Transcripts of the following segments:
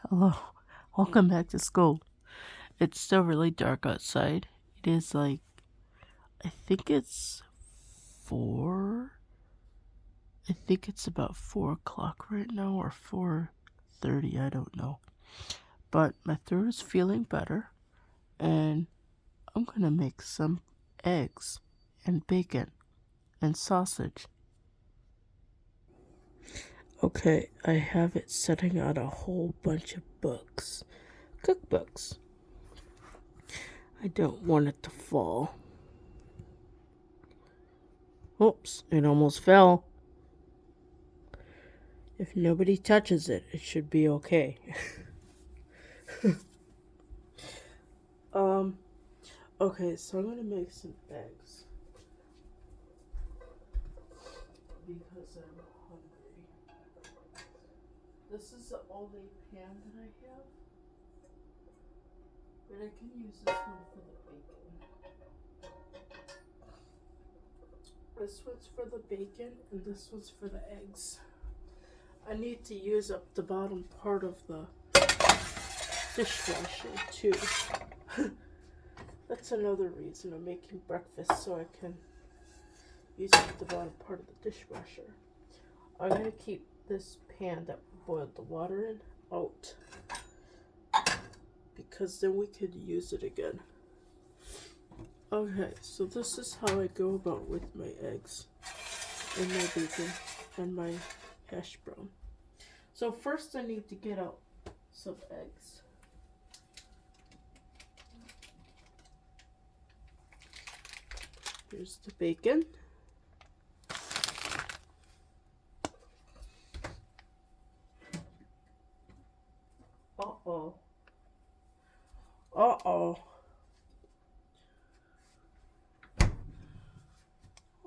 Hello, welcome back to school. It's still really dark outside. It is like, I think it's 4. I think it's about 4 o'clock right now, or 4:30, I don't know. But my throat is feeling better, and I'm gonna make some eggs, and bacon, and sausage. Okay, I have it sitting on a whole bunch of books. Cookbooks. I don't want it to fall. Oops, it almost fell. If nobody touches it, it should be okay. um, okay, so I'm gonna make some eggs because I'm hungry. This is the only pan that I have, but I can use this one for the bacon. This one's for the bacon, and this one's for the eggs. I need to use up the bottom part of the dishwasher too. That's another reason I'm making breakfast, so I can use up the bottom part of the dishwasher. I'm going to keep this pan that we boiled the water in out, because then we could use it again. Okay, so this is how I go about with my eggs and my bacon and my hash brown. So first I need to get out some eggs. Here's the bacon. Uh-oh. Uh-oh.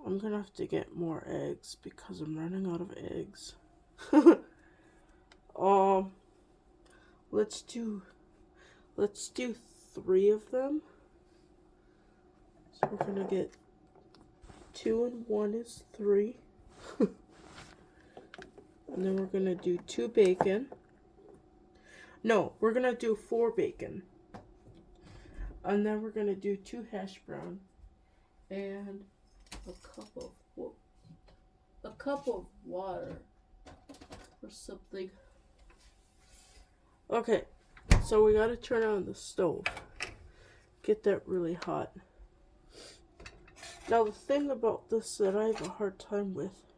I'm gonna have to get more eggs because I'm running out of eggs. Let's do 3 of them. So we're gonna get 2 and 1 is 3. And then we're gonna do 2 bacon. No, we're gonna do 4 bacon. And then we're gonna do 2 hash brown and a cup of water or something. Okay, so we gotta turn on the stove. Get that really hot. Now the thing about this that I have a hard time with,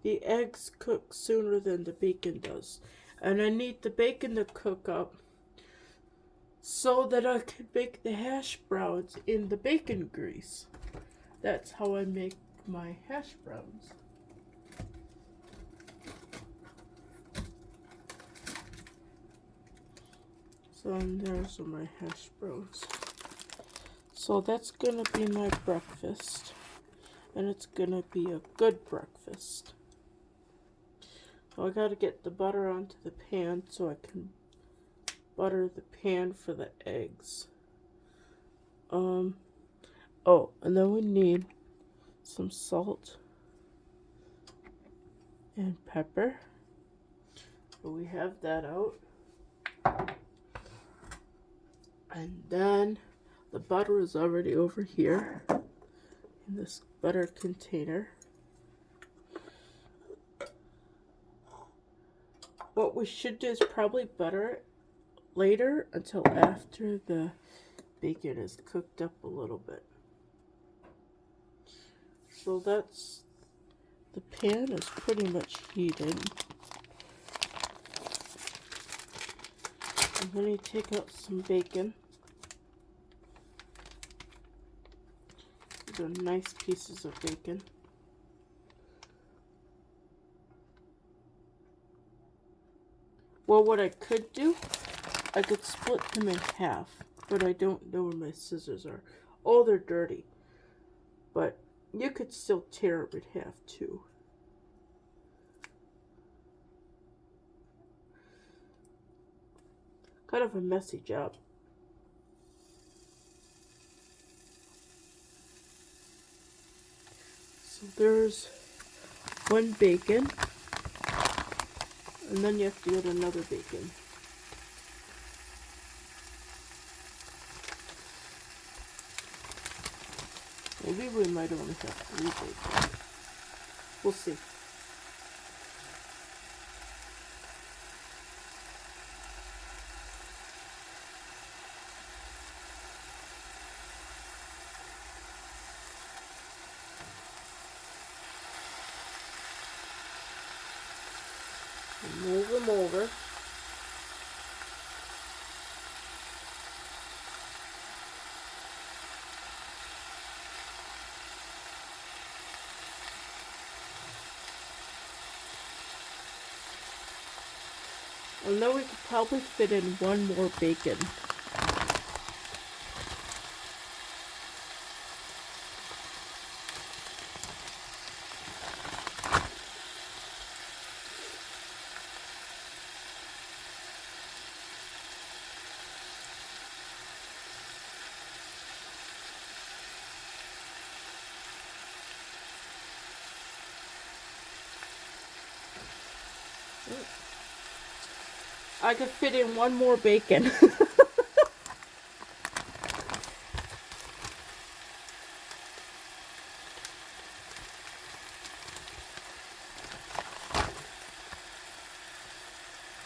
the eggs cook sooner than the bacon does. And I need the bacon to cook up so that I can make the hash browns in the bacon grease. That's how I make my hash browns. So there's my hash browns. So that's gonna be my breakfast. And it's gonna be a good breakfast. So I gotta get the butter onto the pan so I can butter the pan for the eggs. Oh, and then we need some salt and pepper. So we have that out. And then the butter is already over here in this butter container. What we should do is probably butter it later until after the bacon is cooked up a little bit. So that's, the pan is pretty much heated. I'm going to take out some bacon. These are nice pieces of bacon. Well, what I could do, I could split them in half, but I don't know where my scissors are. Oh, they're dirty. But you could still tear them in half too. Kind of a messy job. So there's 1 bacon, and then you have to get another bacon. Maybe we might only have 3 bacon. We'll see. Move them over. And then we could probably fit in 1 more bacon. I could fit in 1 more bacon. And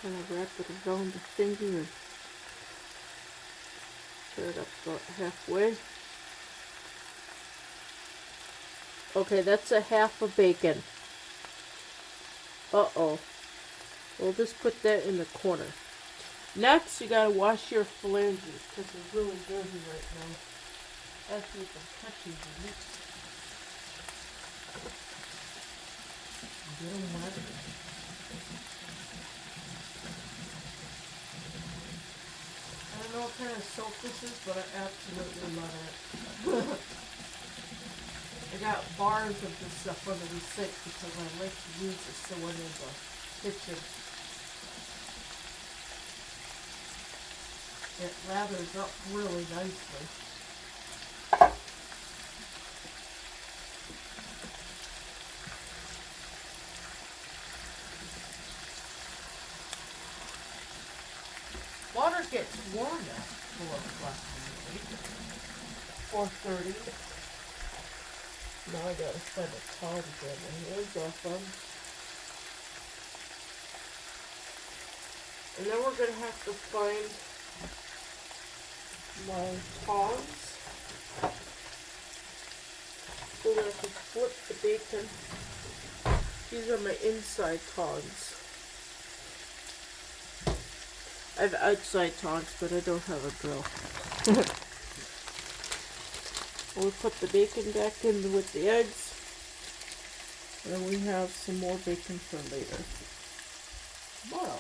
I wrap it around the finger and tear it up about halfway. Okay, that's a half a bacon. Uh-oh. We'll just put that in the corner. Next, you gotta wash your phalanges because they're really dirty right now. After you've been touching the meat. Get them wet. I don't know what kind of soap this is, but I absolutely love it. I got bars of this stuff under the sink because I like to use it so when in the kitchen it lathers up really nicely. Water gets warm at 4 o'clock in the night. 4:30. Now I gotta find a towel to get my hands off on. And then we're gonna have to find my tongs so that I can flip the bacon. These are my inside tongs. I have outside tongs, but I don't have a drill. We'll put the bacon back in with the eggs. And then we have some more bacon for later. Wow.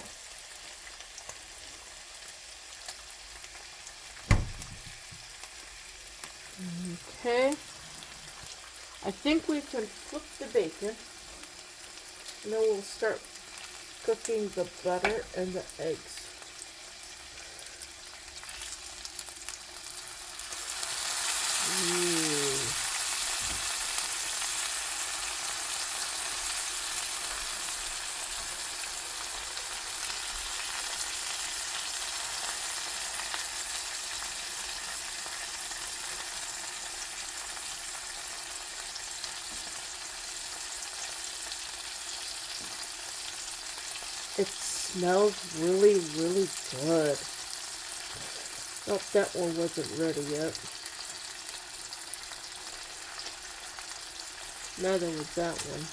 Okay. I think we can flip the bacon. And then we'll start cooking the butter and the eggs. It smells really, really good. Oh, that one wasn't ready yet. Neither was that one.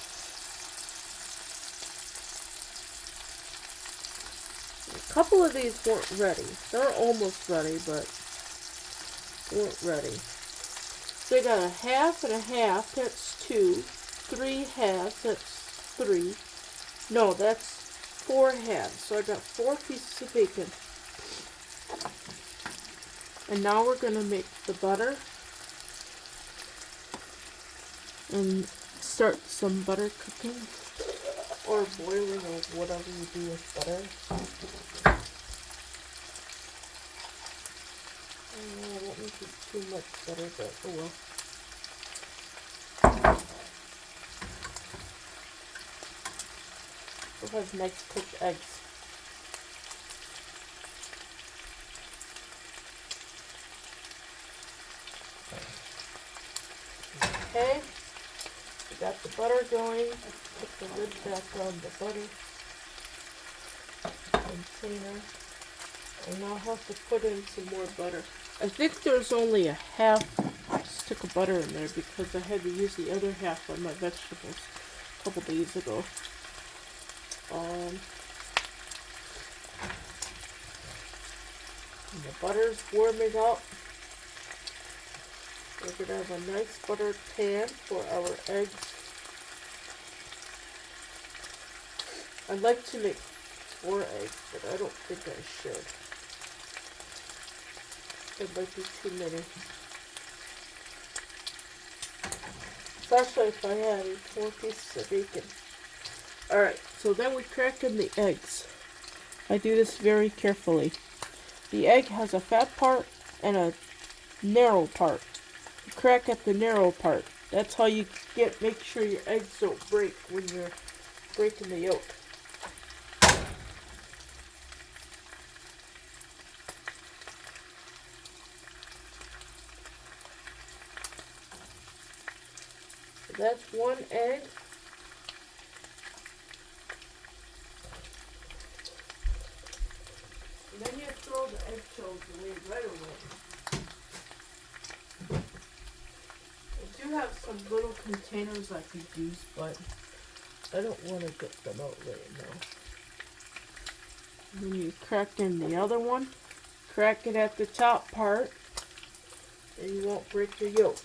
A couple of these weren't ready. They're almost ready, but they weren't ready. So I got a half and a half, that's 2. 3 halves, that's 3. No, that's 4 halves. So I got 4 pieces of bacon. And now we're going to make the butter and start some butter cooking or boiling or whatever you do with butter. I won't make it too much butter, but oh well. We'll have nice cooked eggs. Okay, we got the butter going. Put the lid back on the butter container. And I'll have to put in some more butter. I think there's only a half stick of butter in there because I had to use the other half on my vegetables a couple days ago. And the butter's warming up. We're going to have a nice buttered pan for our eggs. I'd like to make 4 eggs, but I don't think I should. It might be too many. Especially if I had 4 pieces of bacon. Alright, so then we crack in the eggs. I do this very carefully. The egg has a fat part and a narrow part. You crack at the narrow part. That's how you make sure your eggs don't break when you're breaking the yolk. So that's 1 egg. And then you throw the eggshells away right away. I do have some little containers I could use, but I don't want to get them out right now. When you crack in the other one, crack it at the top part, and you won't break your yolk.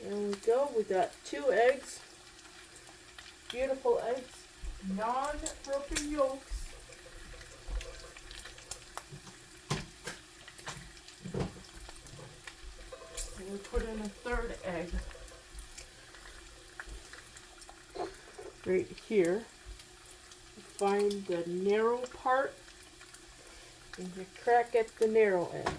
There we go, we got 2 eggs, beautiful eggs, non-broken yolks. And we put in a 3rd egg right here. Find the narrow part and you crack at the narrow end.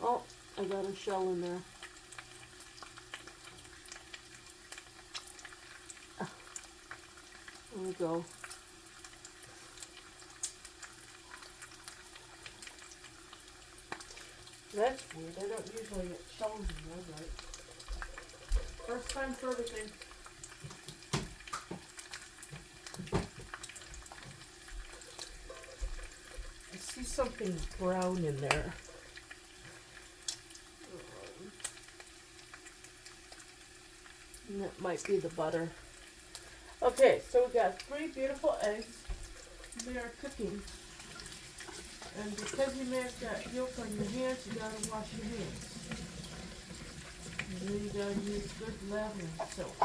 Oh, I got a shell in there. There we go. That's weird. I don't usually get shells in there, but first time for everything. I see something brown in there. And that might be the butter. Okay, so we got 3 beautiful eggs. They are cooking. And because you may have got yolk on your hands, you gotta wash your hands. And then you gotta use good lavender soap.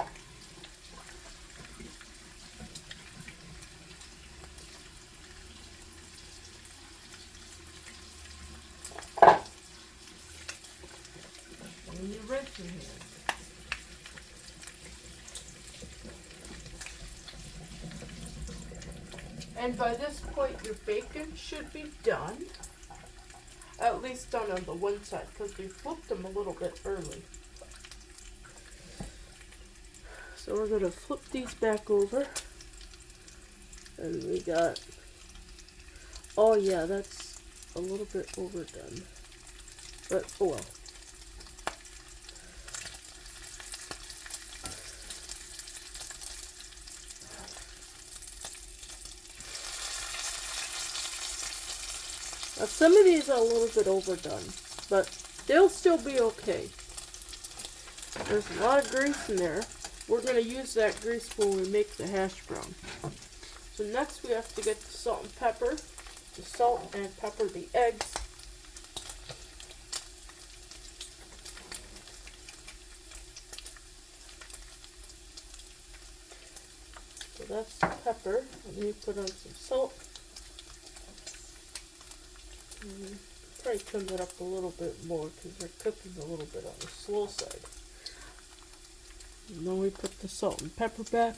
And you rinse your hands. And by this point, your bacon should be done. At least done on the one side, because we flipped them a little bit early. So we're going to flip these back over. And we got, oh yeah, that's a little bit overdone. But, oh well. Now some of these are a little bit overdone, but they'll still be okay. There's a lot of grease in there. We're going to use that grease when we make the hash brown. So next we have to get the salt and pepper. The salt and pepper the eggs. So that's the pepper. And then you put on some salt. Probably trim it up a little bit more because they're cooking a little bit on the slow side. And then we put the salt and pepper back.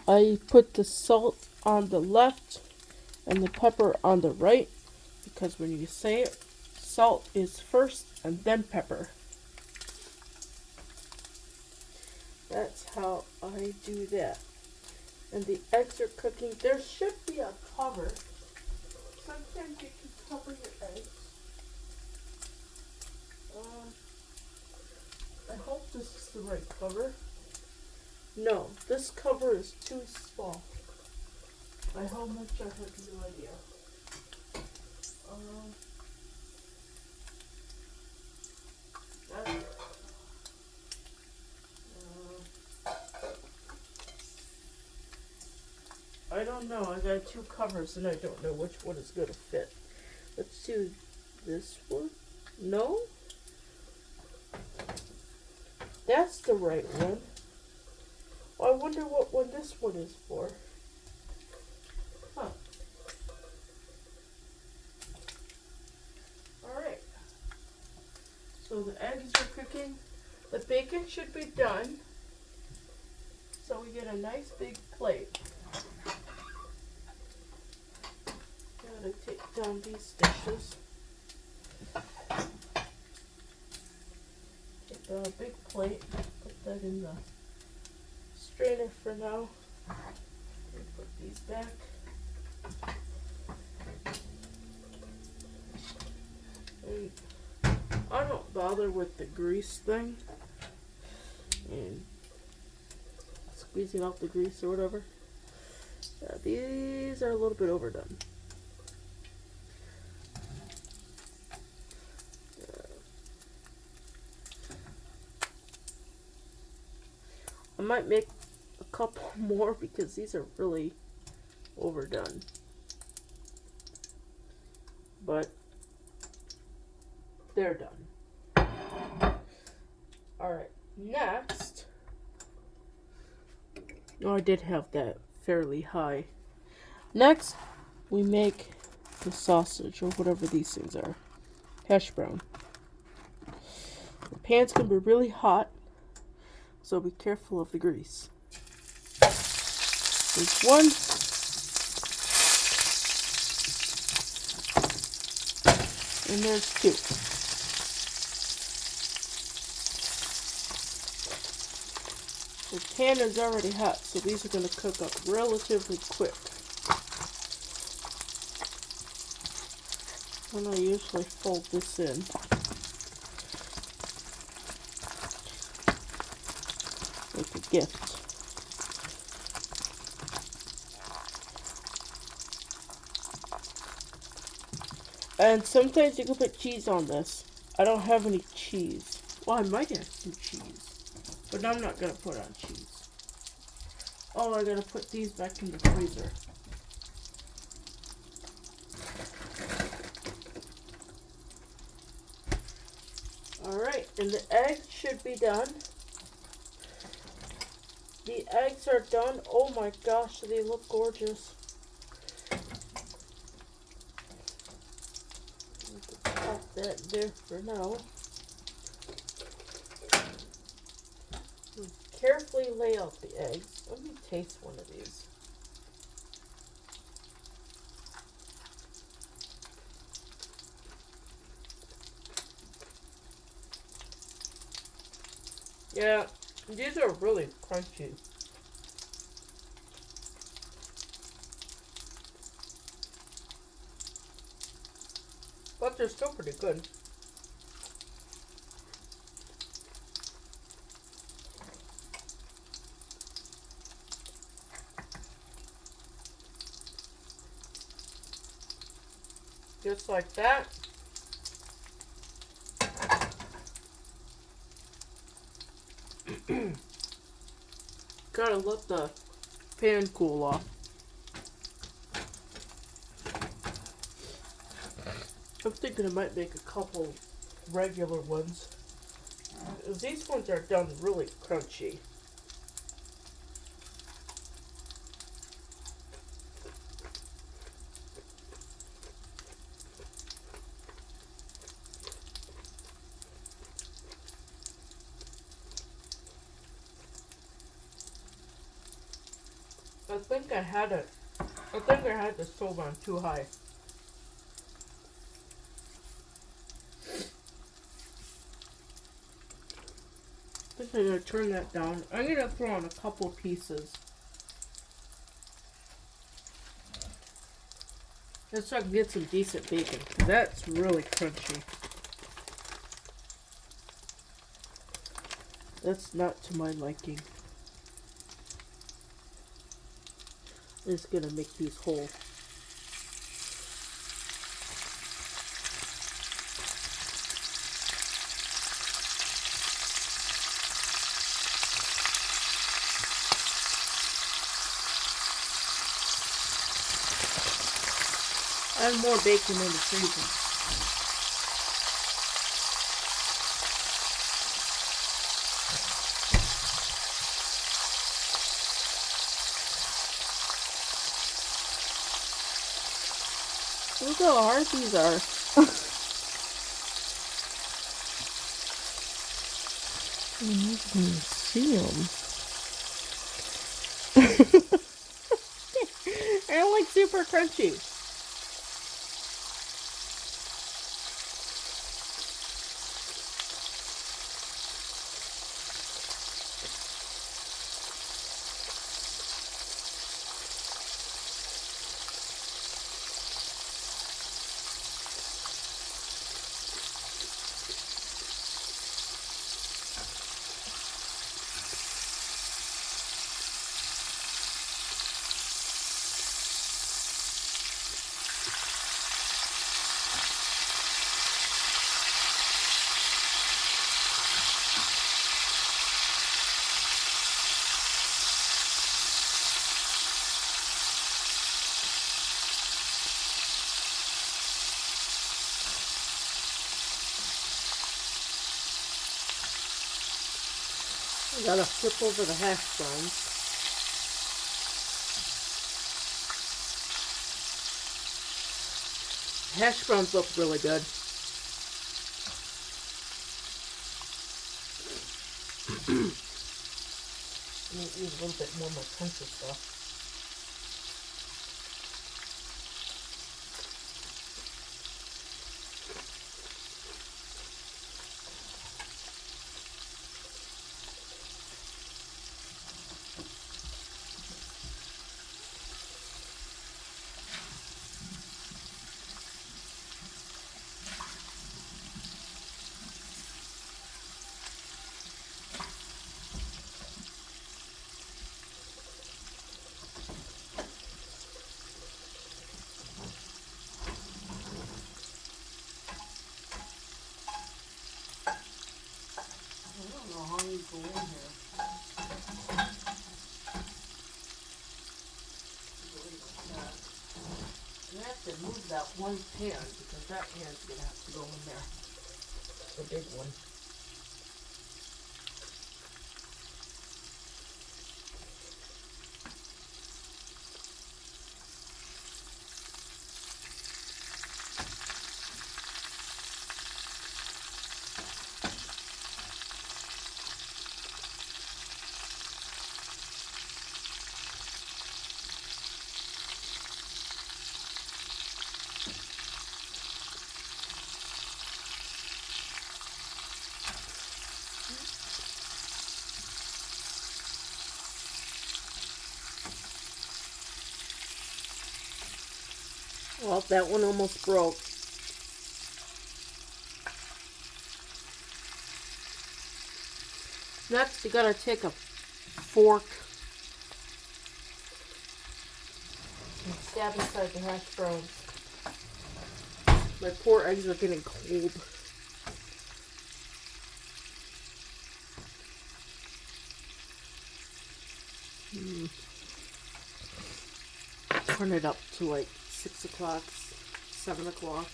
I put the salt on the left and the pepper on the right because when you salt is first and then pepper. That's how I do that. And the eggs are cooking. There should be a cover. Sometimes you can cover your eggs. I hope this is the right cover. No, this cover is too small. By how much I have no idea. That's, I don't know. I got two covers and I don't know which one is going to fit. Let's do this one. No? That's the right one. I wonder what one this one is for. Huh. Alright. So the eggs are cooking. The bacon should be done. So we get a nice big plate. Gotta take down these dishes. Take a big plate. Put that in the strainer for now. Put these back. And I don't bother with the grease thing and squeezing out the grease or whatever. These are a little bit overdone. I might make a couple more because these are really overdone. But they're done. Alright, next. Oh, I did have that fairly high. Next, we make the sausage or whatever these things are. Hash brown. The pan's going to be really hot, so be careful of the grease. There's one. And there's two. The pan is already hot, so these are going to cook up relatively quick. And I usually fold this in. Like a gift. And sometimes you can put cheese on this. I don't have any cheese. Well, I might have some cheese, but I'm not going to put on cheese. Oh, I got to put these back in the freezer. Alright, and the eggs should be done. The eggs are done. Oh my gosh, they look gorgeous. Pop that there for now. Carefully lay out the eggs. Let me taste one of these. Yeah, these are really crunchy. But they're still pretty good. Just like that. Gotta let the pan cool off. I'm thinking I might make a couple regular ones. These ones are done really crunchy. I think I had the stove on too high. I'm gonna turn that down. I'm gonna throw on a couple pieces. Just so I can get some decent bacon. That's really crunchy. That's not to my liking. I'm just gonna make these whole. I have more bacon in the freezer. Look how hard these are. You can see them. They're like super crunchy. I gotta flip over the hash browns. Hash browns look really good. I'm gonna use a little bit more of my crunchy stuff. Go in here. I have to move that one pan because that pan's gonna have to go in there. The big one. Well, that one almost broke. Next, you gotta take a fork and stab inside the hash browns. My poor eggs are getting cold. Turn it up to like 6 o'clock, 7 o'clock.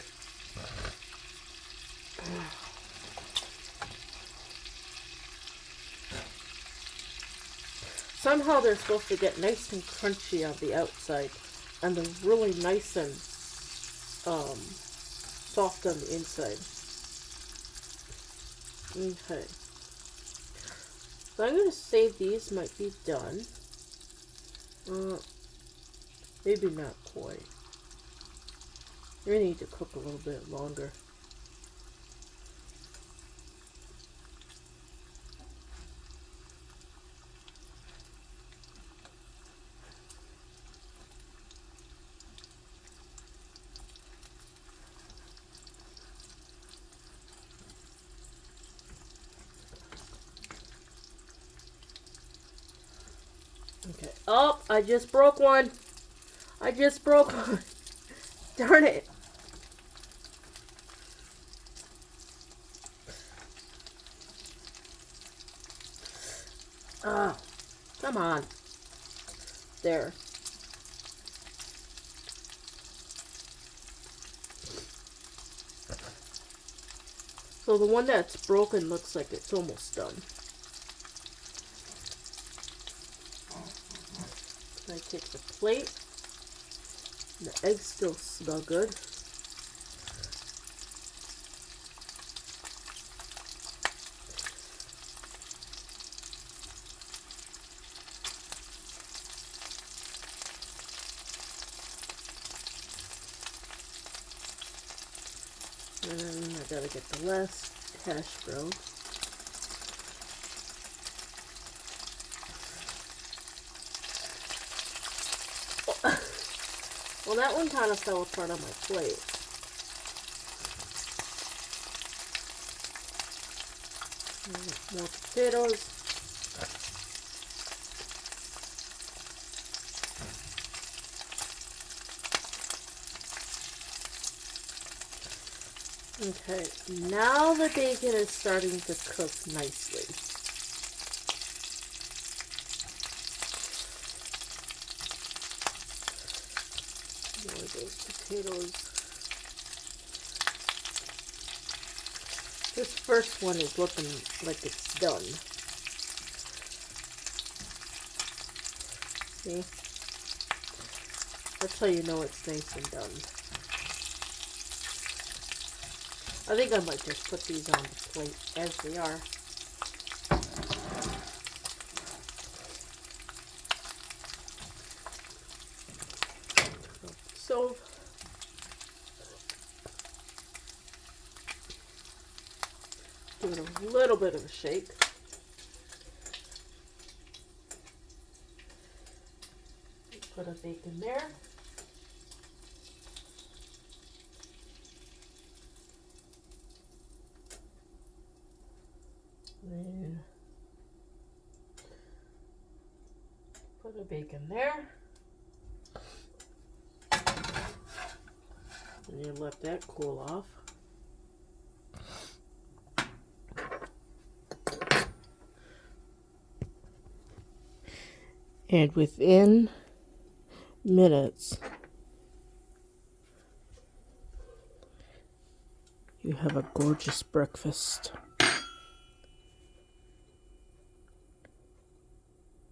Somehow they're supposed to get nice and crunchy on the outside, and they're really nice and soft on the inside. Okay. So I'm going to say these might be done. Maybe not quite. They need to cook a little bit longer. Okay. Oh, I just broke one. I just broke one. Darn it. Oh, come on. There. So the one that's broken looks like it's almost done. I take the plate. The eggs still smell good. And I gotta get the last hash brown. Well, that one kind of fell apart on my plate. More potatoes. Okay, now the bacon is starting to cook nicely. More of those potatoes. This first one is looking like it's done. See? That's how you know it's nice and done. I think I might just put these on the plate as they are. So, give it a little bit of a shake. Put a bacon there. Then put a bacon there. And you let that cool off. And within minutes, you have a gorgeous breakfast.